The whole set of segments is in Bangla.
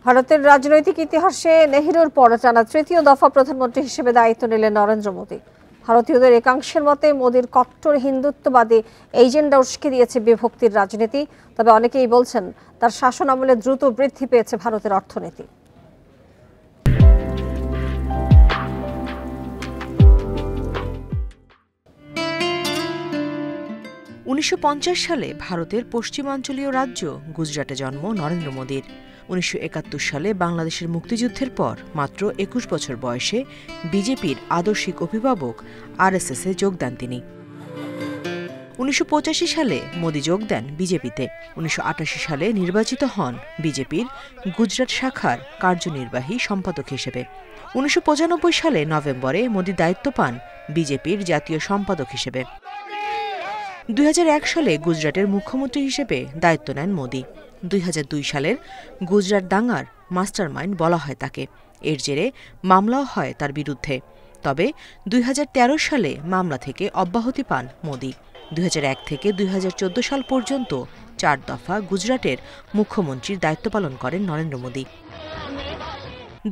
ভারতের রাজনৈতিক ইতিহাসে নেহরুর পর টানা তৃতীয় দফা প্রধানমন্ত্রী হিসেবে দায়িত্ব নিলেন নরেন্দ্র মোদী। ভারতীয়দের একাংশের মতে মোদীর কট্টর হিন্দুত্ববাদী এজেন্ডা উস্কে দিয়েছে বিভক্তির রাজনীতি। তবে অনেকেই বলছেন তার শাসন আমলে দ্রুত বৃদ্ধি পেয়েছে ভারতের অর্থনীতি। 1950 সালে ভারতের পশ্চিমাঞ্চলীয় রাজ্য গুজরাটে জন্ম নরেন্দ্র মোদীর। 1971 সালে বাংলাদেশের মুক্তিযুদ্ধের পর মাত্র 21 বছর বয়সে বিজেপির আদর্শিক অভিভাবক আরএসএসে যোগ দেন তিনি। 1985 সালে মোদী যোগ দেন বিজেপিতে। 1988 সালে নির্বাচিত হন বিজেপির গুজরাট শাখার কার্যনির্বাহী সম্পাদক হিসেবে। 1995 সালে নভেম্বরে মোদী দায়িত্ব পান বিজেপির জাতীয় সম্পাদক হিসেবে। 2001 সালে গুজরাটের মুখ্যমন্ত্রী হিসেবে দায়িত্ব নেন মোদী। 2002 সালের গুজরাট দাঙ্গার মাস্টারমাইন্ড বলা হয় তাকে। এর জেরে মামলাও হয় তার বিরুদ্ধে। তবে 2013 সালে মামলা থেকে অব্যাহতি পান মোদী। 2001 থেকে 2014 সাল পর্যন্ত 4 দফা গুজরাটের মুখ্যমন্ত্রীর দায়িত্ব পালন করেন নরেন্দ্র মোদী।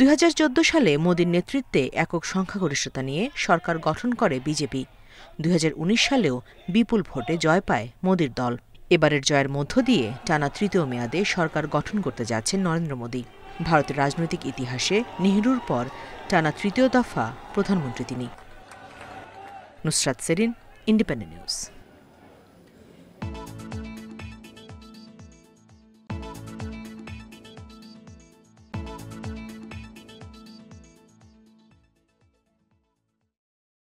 2014 সালে মোদীর নেতৃত্বে একক সংখ্যাগরিষ্ঠতা নিয়ে সরকার গঠন করে বিজেপি। 2019 সালেও বিপুল ভোটে জয় পায় মোদীর দল। এবারের জয়ের মধ্য দিয়ে টানা তৃতীয় মেয়াদে সরকার গঠন করতে যাচ্ছেন নরেন্দ্র মোদী। ভারতের রাজনৈতিক ইতিহাসে নেহরুর পর টানা তৃতীয় দফা প্রধানমন্ত্রী তিনি। Nusrat Serin, independent news.